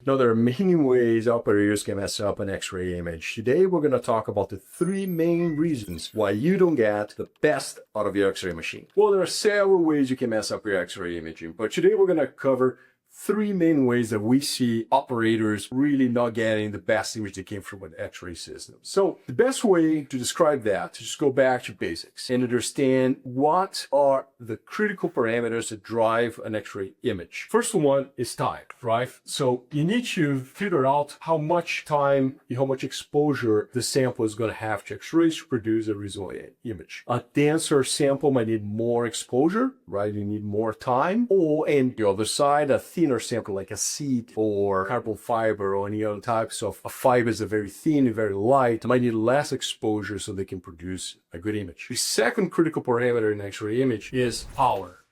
Now, there are many ways operators can mess up an X-ray image. Today, we're going to talk about the 3 main reasons why you don't get the best out of your X-ray machine. Well, there are several ways you can mess up your X-ray imaging, but today we're going to cover 3 main ways that we see operators really not getting the best image that came from an X-ray system. So the best way to describe that is just go back to basics and understand what are the critical parameters that drive an X-ray image. First one is time, right? So you need to figure out how much time, how much exposure the sample is going to have to X-rays to produce a resilient image. A denser sample might need more exposure, right? You need more time. Or, and the other side, a thinner sample like a seed or carbon fiber or any other types of fibers that are very thin and very light might need less exposure so they can produce a good image. The second critical parameter in X-ray image is power,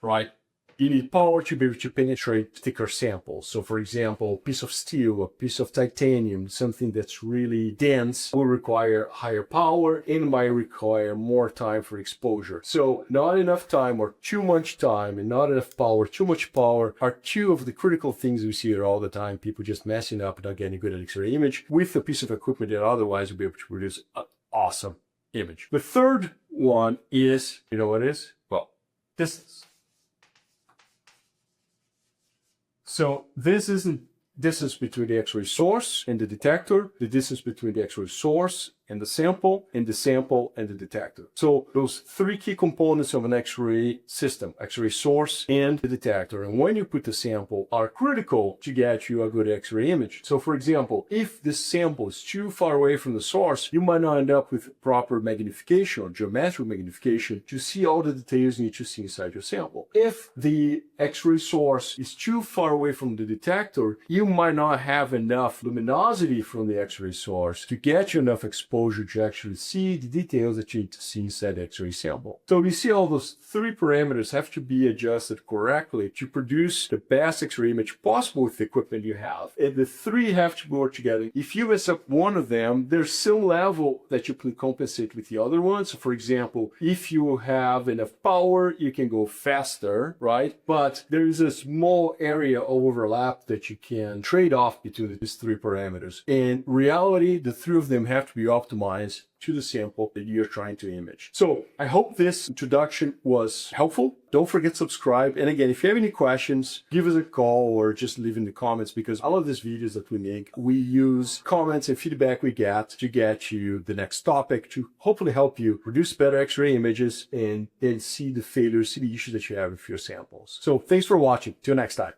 right? You need power to be able to penetrate thicker samples. So for example, a piece of steel, a piece of titanium, something that's really dense will require higher power and might require more time for exposure. So not enough time or too much time and not enough power, too much power are 2 of the critical things we see here all the time. People just messing up and not getting good at X-ray image with a piece of equipment that otherwise would be able to produce an awesome image. The third one is, you know what it is? Well, distance. So this isn't distance between the X-ray source and the detector, the distance between the X-ray source and the sample and the detector. So those 3 key components of an X-ray system, X-ray source and the detector, and when you put the sample are critical to get you a good X-ray image. So for example, if this sample is too far away from the source, you might not end up with proper magnification or geometric magnification to see all the details you need to see inside your sample. If the X-ray source is too far away from the detector, you might not have enough luminosity from the X-ray source to get you enough exposure to actually see the details that you need to see inside the X-ray sample. So we see all those 3 parameters have to be adjusted correctly to produce the best X-ray image possible with the equipment you have. And the 3 have to work together. If you mess up one of them, there's some level that you can compensate with the other one. So for example, if you have enough power, you can go faster, right? But there is a small area of overlap that you can trade off between these 3 parameters. In reality, the 3 of them have to be optimized to the sample that you're trying to image. So I hope this introduction was helpful. Don't forget to subscribe. And again, if you have any questions, give us a call or just leave in the comments, because all of these videos that we make, we use comments and feedback we get to get you the next topic to hopefully help you produce better X-ray images and see the failures, see the issues that you have with your samples. So thanks for watching. Till next time.